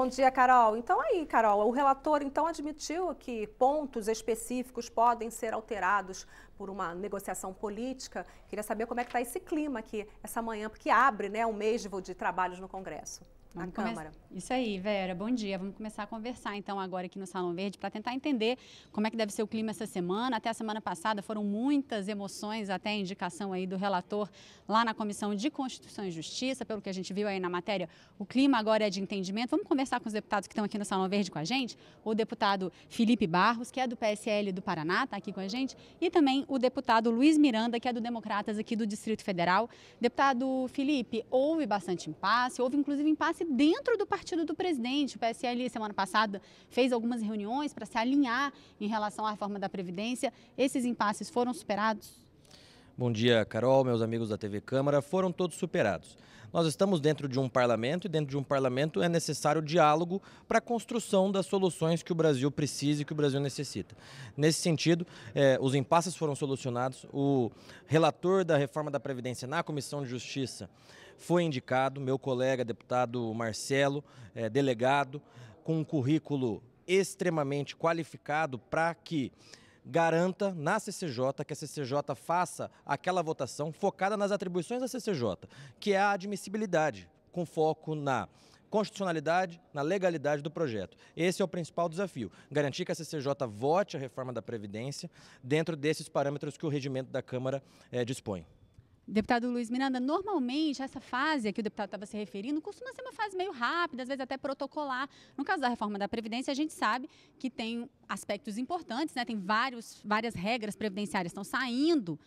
Bom dia, Carol. Então aí, Carol, o relator então admitiu que pontos específicos podem ser alterados por uma negociação política. Queria saber como é que está esse clima aqui essa manhã, porque abre, né, um mês de trabalhos no Congresso. Na Câmara. Isso aí, Vera. Bom dia. Vamos começar a conversar então agora aqui no Salão Verde para tentar entender como é que deve ser o clima essa semana. Até a semana passada foram muitas emoções, até a indicação aí do relator lá na Comissão de Constituição e Justiça, pelo que a gente viu aí na matéria. O clima agora é de entendimento. Vamos conversar com os deputados que estão aqui no Salão Verde com a gente. O deputado Felipe Barros, que é do PSL do Paraná, está aqui com a gente, e também o deputado Luiz Miranda, que é do Democratas aqui do Distrito Federal. Deputado Felipe, houve bastante impasse, houve inclusive impasse dentro do partido do presidente. O PSL, semana passada, fez algumas reuniões para se alinhar em relação à reforma da Previdência. Esses impasses foram superados? Bom dia, Carol, meus amigos da TV Câmara. Foram todos superados. Nós estamos dentro de um parlamento e dentro de um parlamento é necessário diálogo para a construção das soluções que o Brasil precisa e que o Brasil necessita. Nesse sentido, os impasses foram solucionados. O relator da reforma da Previdência na Comissão de Justiça foi indicado, meu colega deputado Marcelo, delegado, com um currículo extremamente qualificado para que garanta na CCJ que a CCJ faça aquela votação focada nas atribuições da CCJ, que é a admissibilidade, com foco na constitucionalidade, na legalidade do projeto. Esse é o principal desafio, garantir que a CCJ vote a reforma da Previdência dentro desses parâmetros que o regimento da Câmara dispõe. Deputado Luiz Miranda, normalmente essa fase a que o deputado estava se referindo costuma ser uma fase meio rápida, às vezes até protocolar. No caso da reforma da Previdência, a gente sabe que tem aspectos importantes, né? Tem várias regras previdenciárias que estão saindo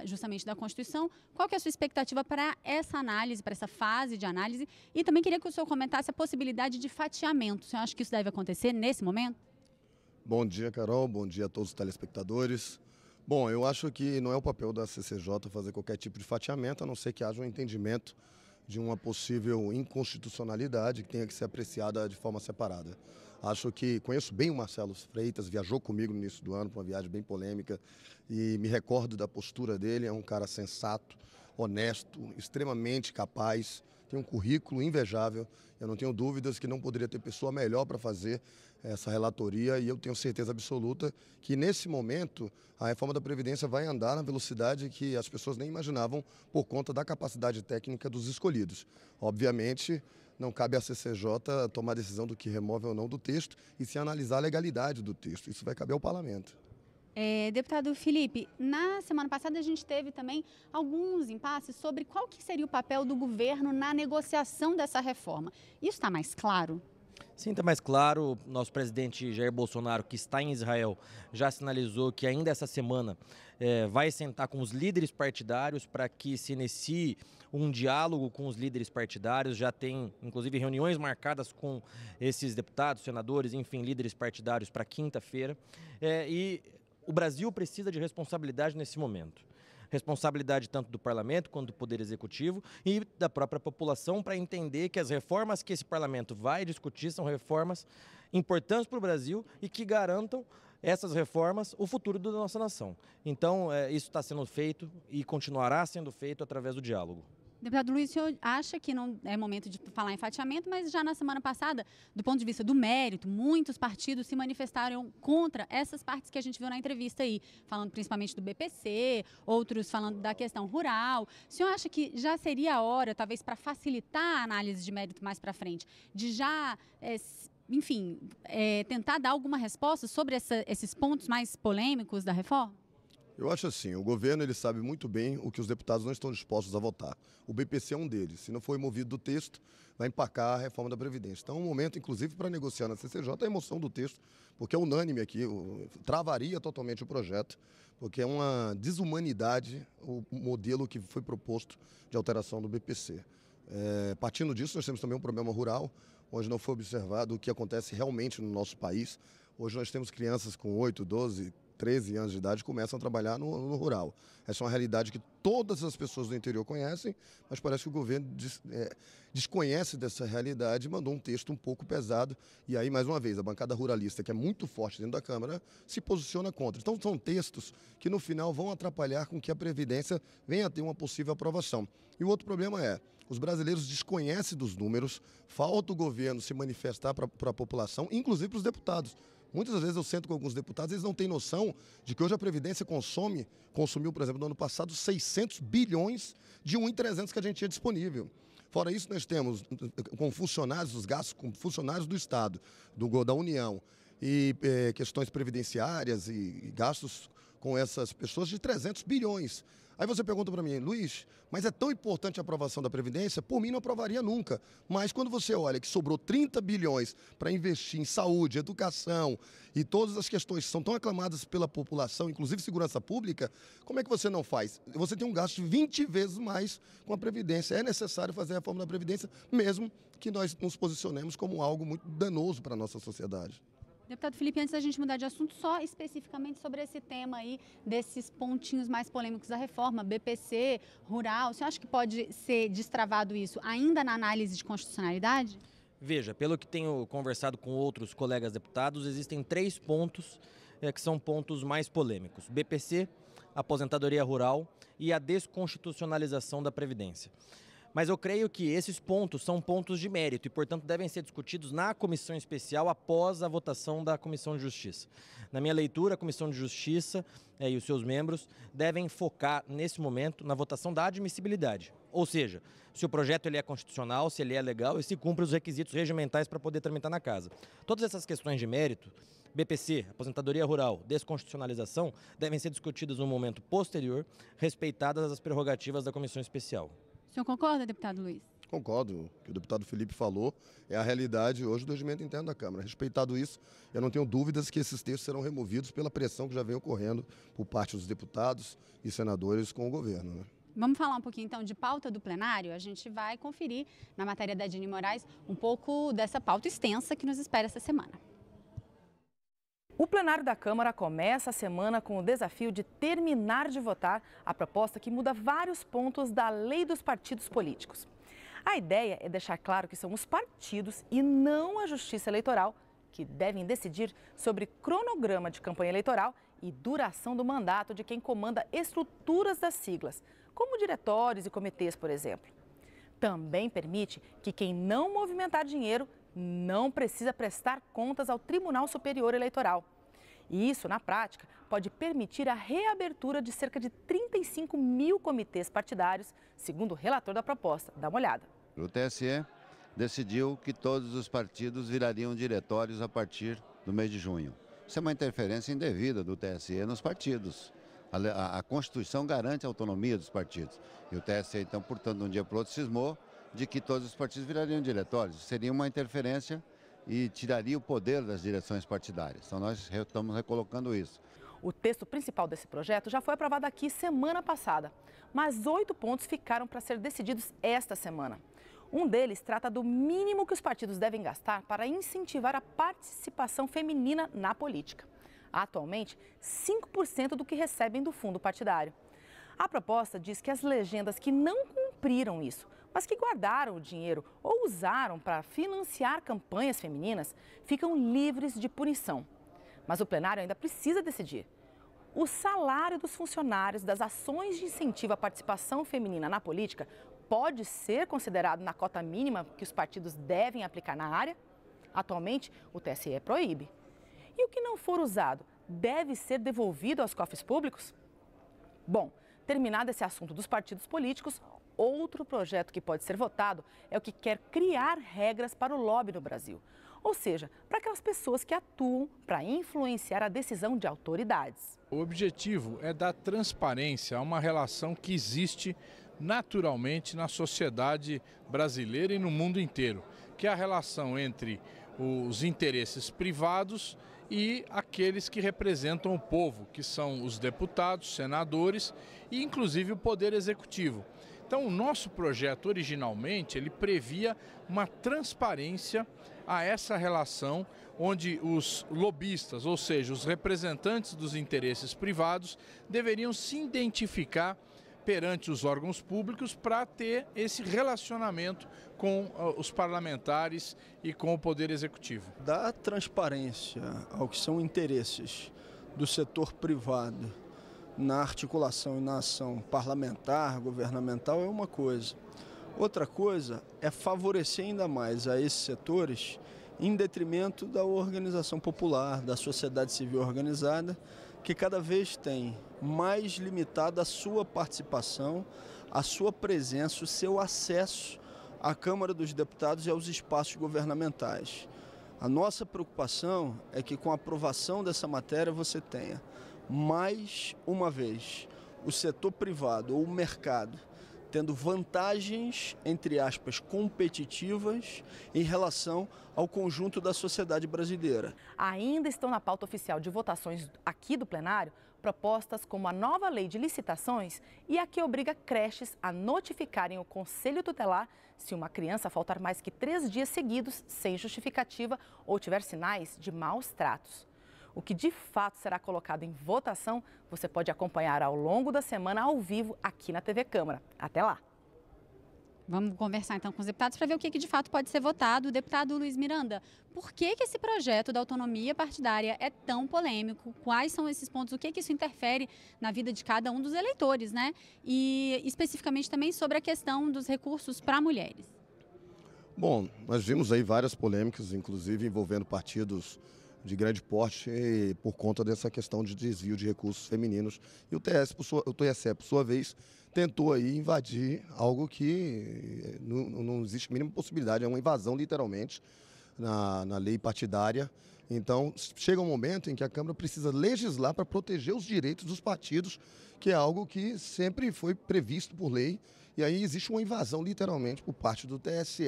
justamente da Constituição. Qual que é a sua expectativa para essa análise, para essa fase de análise? E também queria que o senhor comentasse a possibilidade de fatiamento. O senhor acha que isso deve acontecer nesse momento? Bom dia, Carol. Bom dia a todos os telespectadores. Bom, eu acho que não é o papel da CCJ fazer qualquer tipo de fatiamento, a não ser que haja um entendimento de uma possível inconstitucionalidade que tenha que ser apreciada de forma separada. Acho que conheço bem o Marcelo Freitas, viajou comigo no início do ano para uma viagem bem polêmica e me recordo da postura dele, é um cara sensato, honesto, extremamente capaz, tem um currículo invejável. Eu não tenho dúvidas que não poderia ter pessoa melhor para fazer essa relatoria e eu tenho certeza absoluta que nesse momento a reforma da Previdência vai andar na velocidade que as pessoas nem imaginavam por conta da capacidade técnica dos escolhidos. Obviamente, não cabe à CCJ tomar a decisão do que remove ou não do texto e se analisar a legalidade do texto. Isso vai caber ao parlamento. Deputado Felipe, na semana passada a gente teve também alguns impasses sobre qual que seria o papel do governo na negociação dessa reforma. Isso está mais claro? Sim, está mais claro. Nosso presidente Jair Bolsonaro, que está em Israel, já sinalizou que ainda essa semana vai sentar com os líderes partidários para que se inicie um diálogo com os líderes partidários. Já tem, inclusive, reuniões marcadas com esses deputados, senadores, enfim, líderes partidários para quinta-feira. E o Brasil precisa de responsabilidade nesse momento. Responsabilidade tanto do parlamento quanto do poder executivo e da própria população para entender que as reformas que esse parlamento vai discutir são reformas importantes para o Brasil e que garantam essas reformas o futuro da nossa nação. Então, isso está sendo feito e continuará sendo feito através do diálogo. Deputado Luiz, o senhor acha que não é momento de falar em fatiamento, mas já na semana passada, do ponto de vista do mérito, muitos partidos se manifestaram contra essas partes que a gente viu na entrevista aí, falando principalmente do BPC, outros falando da questão rural. O senhor acha que já seria a hora, talvez para facilitar a análise de mérito mais para frente, de já, enfim, tentar dar alguma resposta sobre esses pontos mais polêmicos da reforma? Eu acho assim, o governo ele sabe muito bem o que os deputados não estão dispostos a votar. O BPC é um deles. Se não for removido do texto, vai empacar a reforma da Previdência. Então, é um momento, inclusive, para negociar na CCJ a emoção do texto, porque é unânime aqui, travaria totalmente o projeto, porque é uma desumanidade o modelo que foi proposto de alteração do BPC. Partindo disso, nós temos também um problema rural, onde não foi observado o que acontece realmente no nosso país. Hoje nós temos crianças com 8, 12, 13 anos de idade que começam a trabalhar no rural. Essa é uma realidade que todas as pessoas do interior conhecem, mas parece que o governo desconhece dessa realidade e mandou um texto um pouco pesado. E aí, mais uma vez, a bancada ruralista, que é muito forte dentro da Câmara, se posiciona contra. Então, são textos que, no final, vão atrapalhar com que a Previdência venha a ter uma possível aprovação. E o outro problema é, Os brasileiros desconhecem dos números, falta o governo se manifestar para a população, inclusive para os deputados. Muitas vezes eu sento com alguns deputados, eles não têm noção de que hoje a Previdência consumiu, por exemplo, no ano passado, 600 bilhões de 1.300 que a gente tinha disponível. Fora isso, nós temos com funcionários, os gastos com funcionários do Estado, da União, e questões previdenciárias e gastos com essas pessoas de 300 bilhões. Aí você pergunta para mim, Luiz, mas é tão importante a aprovação da Previdência? Por mim não aprovaria nunca. Mas quando você olha que sobrou 30 bilhões para investir em saúde, educação e todas as questões que são tão aclamadas pela população, inclusive segurança pública, como é que você não faz? Você tem um gasto de 20 vezes mais com a Previdência. É necessário fazer a reforma da Previdência, mesmo que nós nos posicionemos como algo muito danoso para a nossa sociedade. Deputado Felipe, antes da gente mudar de assunto, só especificamente sobre esse tema aí, desses pontinhos mais polêmicos da reforma, BPC, rural, você acha que pode ser destravado isso ainda na análise de constitucionalidade? Veja, pelo que tenho conversado com outros colegas deputados, existem 3 pontos que são pontos mais polêmicos. BPC, aposentadoria rural e a desconstitucionalização da Previdência. Mas eu creio que esses pontos são pontos de mérito e, portanto, devem ser discutidos na comissão especial após a votação da Comissão de Justiça. Na minha leitura, a Comissão de Justiça e os seus membros devem focar, nesse momento, na votação da admissibilidade. Ou seja, se o projeto ele é constitucional, se ele é legal e se cumpre os requisitos regimentais para poder tramitar na casa. Todas essas questões de mérito, BPC, aposentadoria rural, desconstitucionalização, devem ser discutidas no momento posterior, respeitadas as prerrogativas da Comissão Especial. O senhor concorda, deputado Luiz? Concordo. O que o deputado Felipe falou é a realidade hoje do regimento interno da Câmara. Respeitado isso, eu não tenho dúvidas que esses textos serão removidos pela pressão que já vem ocorrendo por parte dos deputados e senadores com o governo, né? Vamos falar um pouquinho então de pauta do plenário? A gente vai conferir na matéria da Dini Moraes um pouco dessa pauta extensa que nos espera essa semana. O plenário da Câmara começa a semana com o desafio de terminar de votar a proposta que muda vários pontos da lei dos partidos políticos. A ideia é deixar claro que são os partidos e não a Justiça Eleitoral que devem decidir sobre cronograma de campanha eleitoral e duração do mandato de quem comanda estruturas das siglas, como diretórios e comitês, por exemplo. Também permite que quem não movimentar dinheiro não precisa prestar contas ao Tribunal Superior Eleitoral. E isso, na prática, pode permitir a reabertura de cerca de 35 mil comitês partidários, segundo o relator da proposta. Dá uma olhada. O TSE decidiu que todos os partidos virariam diretórios a partir do mês de junho. Isso é uma interferência indevida do TSE nos partidos. A Constituição garante a autonomia dos partidos. E o TSE, então, portanto, de um dia para o outro, cismou de que todos os partidos virariam diretórios. Seria uma interferência e tiraria o poder das direções partidárias. Então nós estamos recolocando isso. O texto principal desse projeto já foi aprovado aqui semana passada, mas 8 pontos ficaram para ser decididos esta semana. Um deles trata do mínimo que os partidos devem gastar para incentivar a participação feminina na política. Atualmente, 5% do que recebem do fundo partidário. A proposta diz que as legendas que não cumpriram isso, mas que guardaram o dinheiro ou usaram para financiar campanhas femininas, ficam livres de punição. Mas o plenário ainda precisa decidir. O salário dos funcionários das ações de incentivo à participação feminina na política pode ser considerado na cota mínima que os partidos devem aplicar na área? Atualmente, o TSE proíbe. E o que não for usado deve ser devolvido aos cofres públicos? Bom, terminado esse assunto dos partidos políticos, outro projeto que pode ser votado é o que quer criar regras para o lobby no Brasil. Ou seja, para aquelas pessoas que atuam para influenciar a decisão de autoridades. O objetivo é dar transparência a uma relação que existe naturalmente na sociedade brasileira e no mundo inteiro, que é a relação entre os interesses privados e aqueles que representam o povo, que são os deputados, senadores e inclusive o Poder Executivo. Então, o nosso projeto, originalmente, ele previa uma transparência a essa relação, onde os lobistas, ou seja, os representantes dos interesses privados, deveriam se identificar perante os órgãos públicos para ter esse relacionamento com os parlamentares e com o Poder Executivo. Dar transparência ao que são interesses do setor privado na articulação e na ação parlamentar, governamental é uma coisa. Outra coisa é favorecer ainda mais a esses setores em detrimento da organização popular, da sociedade civil organizada, que cada vez tem mais limitada a sua participação, a sua presença, o seu acesso à Câmara dos Deputados e aos espaços governamentais. A nossa preocupação é que com a aprovação dessa matéria você tenha, mais uma vez, o setor privado ou o mercado tendo vantagens, entre aspas, competitivas em relação ao conjunto da sociedade brasileira. Ainda estão na pauta oficial de votações aqui do plenário propostas como a nova lei de licitações e a que obriga creches a notificarem o Conselho Tutelar se uma criança faltar mais que 3 dias seguidos sem justificativa ou tiver sinais de maus tratos. O que de fato será colocado em votação, você pode acompanhar ao longo da semana ao vivo aqui na TV Câmara. Até lá! Vamos conversar então com os deputados para ver o que de fato pode ser votado. Deputado Luiz Miranda, por que esse projeto da autonomia partidária é tão polêmico? Quais são esses pontos? O que isso interfere na vida de cada um dos eleitores, né? E especificamente também sobre a questão dos recursos para mulheres. Bom, nós vimos aí várias polêmicas, inclusive envolvendo partidos de grande porte por conta dessa questão de desvio de recursos femininos. E o TSE, por sua vez, tentou aí invadir algo que não existe mínima possibilidade, é uma invasão literalmente na lei partidária. Então, chega um momento em que a Câmara precisa legislar para proteger os direitos dos partidos, que é algo que sempre foi previsto por lei. E aí existe uma invasão, literalmente, por parte do TSE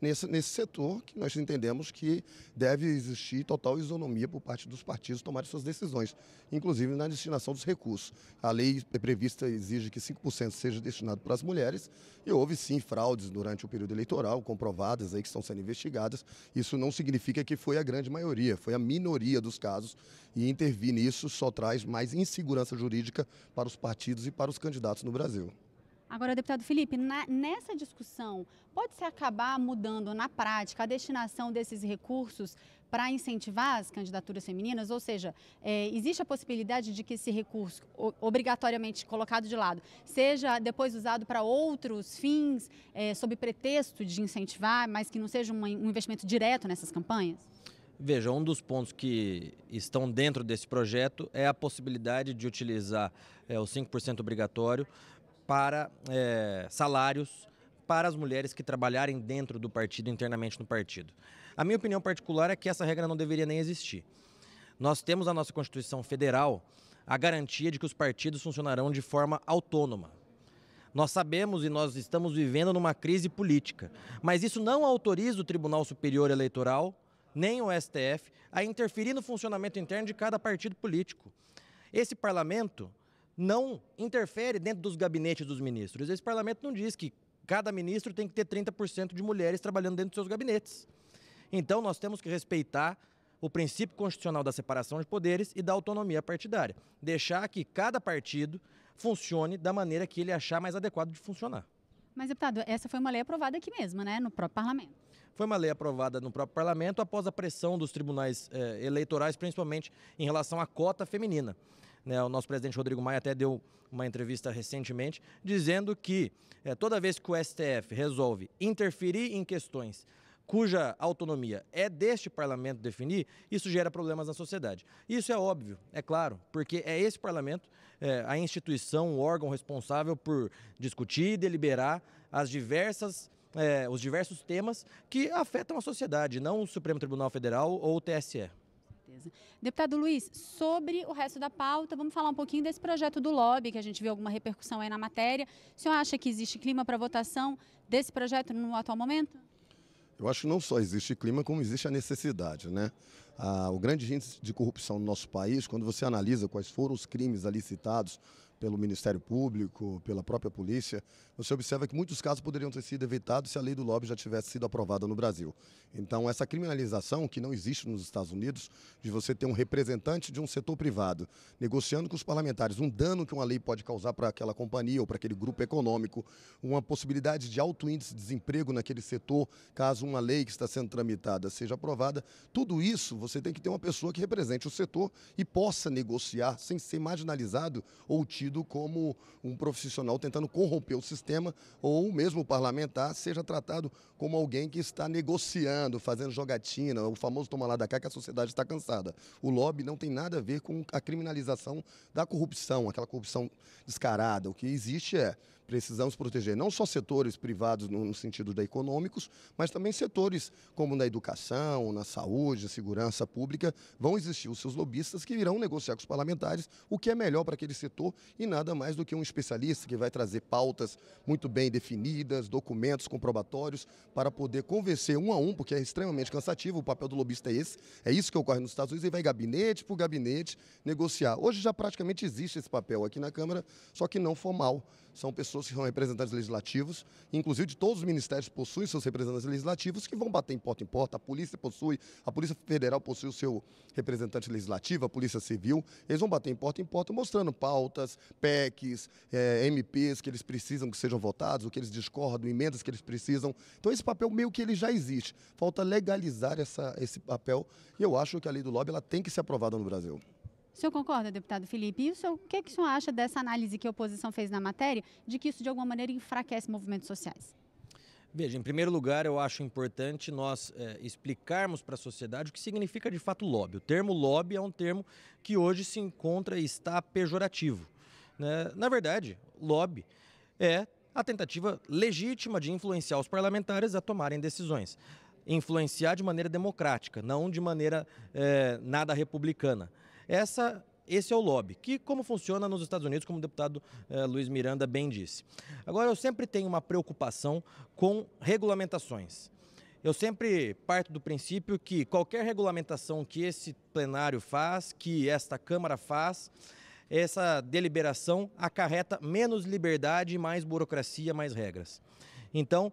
nesse setor, que nós entendemos que deve existir total isonomia por parte dos partidos tomarem suas decisões, inclusive na destinação dos recursos. A lei prevista exige que 5% seja destinado para as mulheres, e houve sim fraudes durante o período eleitoral, comprovadas aí que estão sendo investigadas. Isso não significa que foi a grande maioria, foi a minoria dos casos, e intervir nisso só traz mais insegurança jurídica para os partidos e para os candidatos no Brasil. Agora, deputado Felipe, nessa discussão, pode-se acabar mudando na prática a destinação desses recursos para incentivar as candidaturas femininas? Ou seja, existe a possibilidade de que esse recurso, obrigatoriamente colocado de lado, seja depois usado para outros fins, sob pretexto de incentivar, mas que não seja um investimento direto nessas campanhas? Veja, um dos pontos que estão dentro desse projeto é a possibilidade de utilizar o 5% obrigatório para salários para as mulheres que trabalharem dentro do partido, internamente no partido. A minha opinião particular é que essa regra não deveria nem existir. Nós temos na nossa Constituição Federal a garantia de que os partidos funcionarão de forma autônoma. Nós sabemos e nós estamos vivendo numa crise política, mas isso não autoriza o Tribunal Superior Eleitoral, nem o STF, a interferir no funcionamento interno de cada partido político. Esse parlamento não interfere dentro dos gabinetes dos ministros. Esse parlamento não diz que cada ministro tem que ter 30% de mulheres trabalhando dentro dos seus gabinetes. Então, nós temos que respeitar o princípio constitucional da separação de poderes e da autonomia partidária. Deixar que cada partido funcione da maneira que ele achar mais adequado de funcionar. Mas, deputado, essa foi uma lei aprovada aqui mesmo, né, no próprio parlamento. Foi uma lei aprovada no próprio parlamento após a pressão dos tribunais eleitorais, principalmente em relação à cota feminina. O nosso presidente Rodrigo Maia até deu uma entrevista recentemente dizendo que toda vez que o STF resolve interferir em questões cuja autonomia é deste parlamento definir, isso gera problemas na sociedade. Isso é óbvio, é claro, porque é esse parlamento, a instituição, o órgão responsável por discutir e deliberar os diversos temas que afetam a sociedade, não o Supremo Tribunal Federal ou o TSE. Deputado Luiz, sobre o resto da pauta, vamos falar um pouquinho desse projeto do lobby, que a gente viu alguma repercussão aí na matéria. O senhor acha que existe clima para votação desse projeto no atual momento? Eu acho que não só existe clima, como existe a necessidade, né? O grande índice de corrupção no nosso país, quando você analisa quais foram os crimes ali citados pelo Ministério Público, pela própria polícia, você observa que muitos casos poderiam ter sido evitados se a lei do lobby já tivesse sido aprovada no Brasil. Então, essa criminalização que não existe nos Estados Unidos, de você ter um representante de um setor privado negociando com os parlamentares um dano que uma lei pode causar para aquela companhia ou para aquele grupo econômico, uma possibilidade de alto índice de desemprego naquele setor, caso uma lei que está sendo tramitada seja aprovada, tudo isso você tem que ter uma pessoa que represente o setor e possa negociar sem ser marginalizado ou tido tido como um profissional tentando corromper o sistema, ou mesmo o parlamentar seja tratado como alguém que está negociando, fazendo jogatina, o famoso toma lá da cá que a sociedade está cansada. O lobby não tem nada a ver com a criminalização da corrupção, aquela corrupção descarada. O que existe precisamos proteger não só setores privados no sentido da econômicos, mas também setores como na educação, na saúde, segurança pública. Vão existir os seus lobistas que irão negociar com os parlamentares o que é melhor para aquele setor e nada mais do que um especialista que vai trazer pautas muito bem definidas, documentos comprobatórios para poder convencer um a um, porque é extremamente cansativo, o papel do lobista é esse. É isso que ocorre nos Estados Unidos, ele vai gabinete por gabinete negociar. Hoje já praticamente existe esse papel aqui na Câmara, só que não formal. São pessoas que são representantes legislativos, inclusive de todos os ministérios possuem seus representantes legislativos que vão bater em porta, a Polícia Federal possui o seu representante legislativo, a Polícia Civil, eles vão bater em porta, mostrando pautas, PECs, MPs que eles precisam que sejam votados, o que eles discordam, emendas que eles precisam. Então esse papel meio que ele já existe, falta legalizar esse papel e eu acho que a lei do lobby ela tem que ser aprovada no Brasil. O senhor concorda, deputado Felipe? E o que o senhor acha dessa análise que a oposição fez na matéria, de que isso de alguma maneira enfraquece movimentos sociais? Veja, em primeiro lugar, eu acho importante nós explicarmos para a sociedade o que significa de fato lobby. O termo lobby é um termo que hoje se encontra e está pejorativo, né? Na verdade, lobby é a tentativa legítima de influenciar os parlamentares a tomarem decisões. Influenciar de maneira democrática, não de maneira nada republicana. Esse é o lobby, que como funciona nos Estados Unidos, como o deputado Luiz Miranda bem disse. Agora, eu sempre tenho uma preocupação com regulamentações. Eu sempre parto do princípio que qualquer regulamentação que esse plenário faz, que esta Câmara faz, essa deliberação acarreta menos liberdade, mais burocracia, mais regras. Então,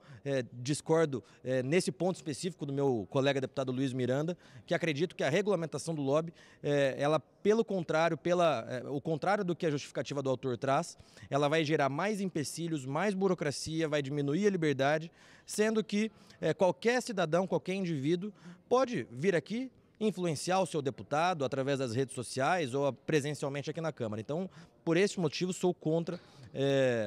discordo nesse ponto específico do meu colega deputado Luiz Miranda, que acredito que a regulamentação do lobby, ela, pelo contrário, o contrário do que a justificativa do autor traz, ela vai gerar mais empecilhos, mais burocracia, vai diminuir a liberdade, sendo que qualquer cidadão, qualquer indivíduo pode vir aqui influenciar o seu deputado através das redes sociais ou presencialmente aqui na Câmara. Então, por esse motivo, sou contra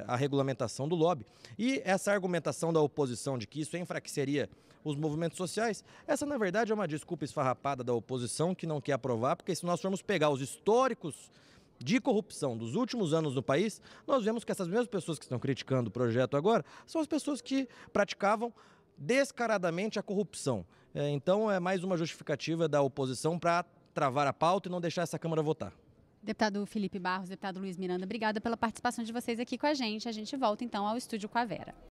a regulamentação do lobby. E essa argumentação da oposição de que isso enfraqueceria os movimentos sociais, essa na verdade é uma desculpa esfarrapada da oposição que não quer aprovar, porque se nós formos pegar os históricos de corrupção dos últimos anos no país, nós vemos que essas mesmas pessoas que estão criticando o projeto agora são as pessoas que praticavam descaradamente a corrupção. Então é mais uma justificativa da oposição para travar a pauta e não deixar essa Câmara votar. Deputado Felipe Barros, deputado Luiz Miranda, obrigada pela participação de vocês aqui com a gente. A gente volta então ao estúdio com a Vera.